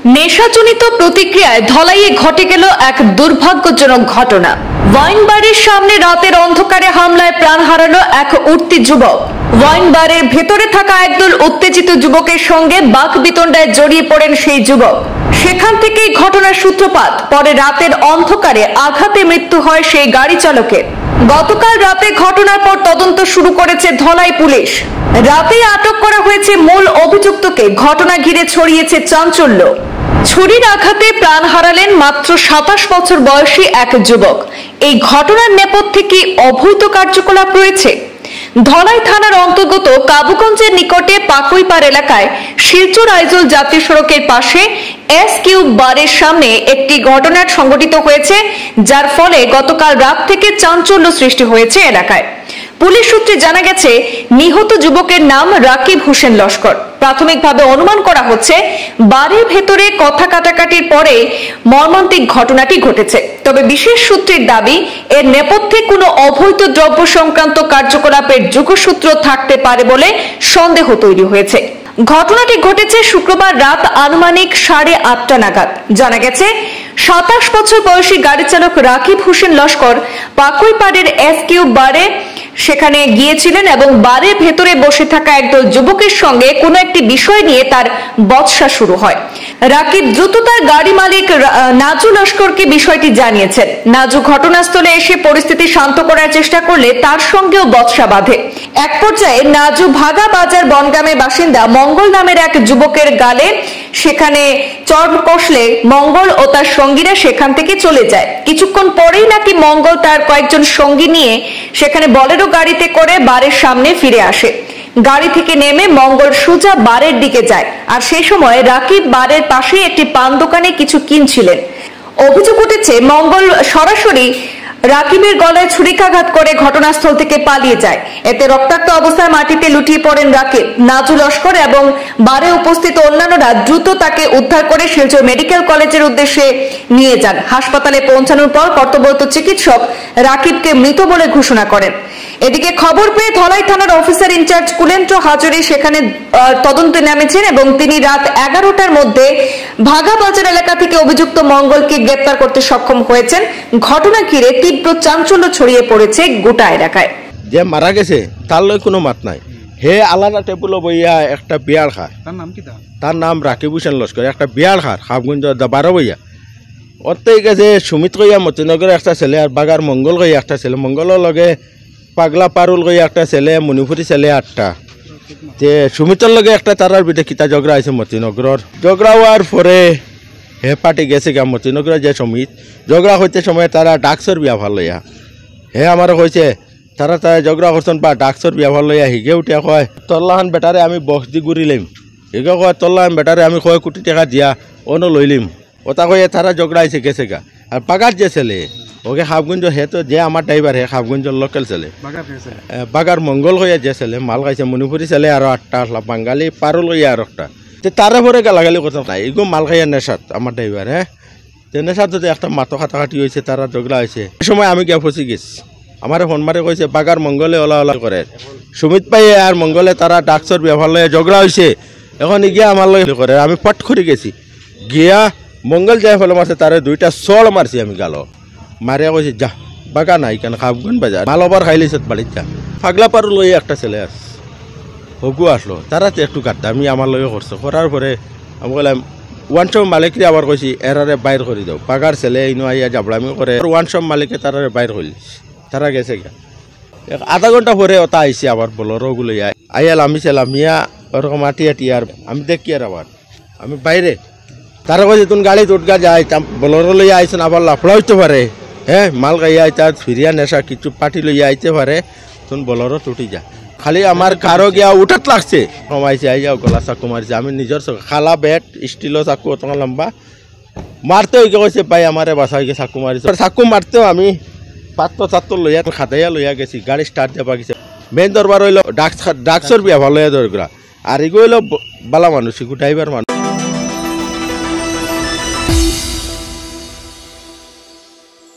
নেশাজনিত প্রতিক্রিয়ায় ধলাইয়ে ঘটে গেল এক দুর্ভাগ্যজনক ঘটনা। ওয়াইন বারের সামনে রাতের অন্ধকারে হামলায় প্রাণ হারালো এক উঠতি যুবক। ওয়াইন বারের ভেতরে থাকা একদল উত্তেজিত যুবকের সঙ্গে বাকবিতণ্ডায় জড়িয়ে পড়েন সেই যুবক। সেখান থেকেই ঘটনার সূত্রপাত। পরে রাতের অন্ধকারে আঘাতে মৃত্যু হয় সেই গাড়ি চালকের। গতকাল রাতে ঘটনার পর তদন্ত শুরু করেছে ধলাই পুলিশ। রাতেই আটক করা হয়েছে মূল অভিযুক্তকে। ঘটনা ঘিরে ছড়িয়েছে চাঞ্চল্য। ছুরির আঘাতে প্রাণ হারালেন মাত্র 27 বছর বয়সী এক যুবক। এই ঘটনার নেপথ্যে কি অবৈধ কার্যকলাপ রয়েছে? ধলাই থানার অন্তর্গত কাবুগঞ্জের নিকটে পাকুইপাড় এলাকায় শিলচর আইজল জাতীয় সড়কের পাশে SQ বারের সামনে একটি ঘটনা সংঘটিত হয়েছে, যার ফলে গতকাল রাত থেকে চাঞ্চল্য সৃষ্টি হয়েছে এলাকায়। পুলিশ সূত্রে জানা গেছে, নিহত যুবকের নাম রাকিব হোসেন লস্কর। প্রাথমিকভাবে অনুমান করা হচ্ছে বাড়ির ভেতরে কথা কাটাকাটির পরে মর্মান্তিক ঘটনাটি ঘটেছে। তবে বিশেষ সূত্রের দাবি, এর নেপথ্যে কোনো অবৈধ দ্রব্য সংক্রান্ত কার্যকলাপের যোগসূত্র থাকতে পারে বলে সন্দেহ তৈরি হয়েছে। ঘটনাটি ঘটেছে শুক্রবার রাত আনুমানিক 8:30 নাগাদ। জানা গেছে, 27 বছর বয়সী গাড়ি চালক রাকিব হোসেন লস্কর পাকুইপাড়ের SQ বারে সেখানে গিয়েছিলেন এবং বারের ভেতরে বসে থাকা একদল যুবকের সঙ্গে কোনো একটি বিষয় নিয়ে তার বচসা শুরু হয়। রাকিব দ্রুত তার গাড়ি মালিক নাজু লস্করকে বিষয়টি জানিয়েছেন। নাজু ঘটনাস্থলে এসে পরিস্থিতি শান্ত করার চেষ্টা করলে তার সঙ্গেও বচসা বাঁধে। এক পর্যায়ে নাজু ভাগা বাজার বনগ্রামের বাসিন্দা মঙ্গল নামের এক যুবকের গালে সেখানে চড় কষলে মঙ্গল ও তার সঙ্গীরা সেখান থেকে চলে যায়। কিছুক্ষণ পরেই নাকি মঙ্গল তার কয়েকজন সঙ্গী নিয়ে সেখানে বলেরো গাড়িতে করে বারের সামনে ফিরে আসে। গাড়ি থেকে নেমে মঙ্গল সোজা বারের দিকে যায়। আর সেই সময় রাকিব বারের পাশে একটি পান দোকানে কিছু কিনছিলেন। অভিযোগ উঠেছে, মঙ্গল সরাসরি রাকিবের গলায় ছুরিকাঘাত করে ঘটনাস্থল থেকে পালিয়ে যায়। এতে রক্তাক্ত অবস্থায় মাটিতে লুটিয়ে পড়েন রাকিব। নাজু লস্কর এবং বারে উপস্থিত অন্যান্যরা দ্রুত তাকে উদ্ধার করে শিলচর মেডিকেল কলেজের উদ্দেশ্যে নিয়ে যান। হাসপাতালে পৌঁছানোর পর কর্তব্যরত চিকিৎসক রাকিবকে মৃত বলে ঘোষণা করেন। এদিকে খবর পেয়ে ধলাই থানার অফিসার ইনচার্জ কুলেন্দ্র হাজরি সেখানে তদন্তে নেমেছেন এবং তিনি রাত 11টার মধ্যে ভাগাবাজার এলাকা থেকে অভিযুক্ত মঙ্গলকে গ্রেপ্তার করতে সক্ষম হয়েছেন। ঘটনা ঘিরে তীব্র চাঞ্চল্য ছড়িয়ে পড়েছে গোটা এলাকায়। যে মারা গেছে তার লয় কোনো মাত নাই। হে আলাদা টেবুল বইয়া একটা বিয়ার খার। তার নাম রাকিব হোসেন লস্কর। একটা বিয়ার খার খাবগঞ্জ 12 বইয়া ওতেই গেছে। সুমিত কইয়া মতিনগরের একটা ছেলে আর বাগার মঙ্গল কইয়া একটা ছেলে। মঙ্গলের লগে পাগলা পারুল কইয়া একটা ছেলে, মণিপুরি ছেলে 8টা। যে সুমিতর লগে একটা তারার বিটে কিতা ঝগড়া আছে মতিনগরের। ঝগড়া হওয়ার পরে হে পার্টি গেছে গা মতিনগরের যে সমিত। ঝগড়া হইতে সময় তারা ডাকসর বিয়া ভাল লইয়া হে আমার কইছে তারা ঝগড়া করছেন বা ডাকসর বিয়া ভাল লইয়া হিগে উঠিয়া কয় তল্লাহান বেটারে আমি বক্স দি ঘুরিলাম। হিগে কয় তল্লাহান বেটারে আমি 1 কোটি টাকা দিয়া অন্য লইলিম। ওটা কয়ে তারা ঝগড়া আইছে গেছে গা। আর পাগার যে ছেলে ওকে খাবগঞ্জ হে তো যে আমার ড্রাইভার হে খাবগঞ্জের লোকাল ছেলে। বাগার মঙ্গল হইয়া যে ছেলে মাল খাইছে। মণিপুরি ছেলে আরো 8টা, বাঙালি পারুল হইয়া আর একটা। তারে পরে গালাগালি কথা নাই। এগুলো মাল খাইয়া নেশাত আমার ড্রাইভার। হ্যাঁ নেশাত যদি একটা মাথা কাটাকাটি হয়েছে, তারা ঝগড়া হয়েছে। এই সময় আমি গিয়া ফসি গেছি। আমার ফোন মারে কইছে বাগার মঙ্গলে ওলা ওলা করে সুমিত পাই আর মঙ্গলে তারা ডাকসর ব্যবহার লয়ে ঝগড়া হয়েছে। এখন গিয়া আমার লগে করে আমি পট করে গেছি। গিয়া মঙ্গল যাই ফেলে মারছে, তারে 2টা চড় মারছি আমি গালো। মারিয়া কইছে যা বাগা নাই কেন খাবগুন বাজার মালবার খাইলিস বাড়ির যা। পাগলা পারু লই একটা ছেলে আস হগু আসলো। তারা তো একটু কাটতে আমি আমার লগে করছো। করার পরে আমি বললাম ওয়ান শপ মালিকরে আবার কইছি এরারে বাইর করে দাও। পাগার ছেলে ইনো আইয়া যাবলামি করে। ওয়ান শপ মালিকে তারারে বাইর করিস। তারা গেছে গা। 1/2 ঘন্টা পরে ওটা আইসি আবার বলর ওগুলো আইয়াল। আমি ছিলাম মিয়া ওরকম আটি আর আমি দেখি আর আবার আমি বাইরে। তারা কইছে তুমি গাড়ি উঠগা যায় বলর লইয়া আইসেন আবার লাফড়া হইতে পারে। হ্যাঁ মাল গাইয়া আইতা ফিরিয়া নেশা কিছু পাটি লইয়া আইতে পারে, তুমি বলরও টুটি যা। খালি আমার কারো গিয়া উঠাত লাগছে। কমাইছে আইয়া গলা চাকু মারিছে। আমি নিজের খালা বেট স্টিলও চাকু অত লম্বা মারতে হয়ে কইছে ভাই আমারে বাসায় গিয়ে চাকু মারিছে। চাকু মারতেও আমি পাত্র লইয়া খাতাইয়া লইয়া গেছি। গাড়ি স্টার্ট দেওয়া গেছে। মেন দরবার হইল ডাকসর বিয়া ভালো দরগা। আর এগুলো হইল বালা মানুষ, এগু ড্রাইভার মানুষ।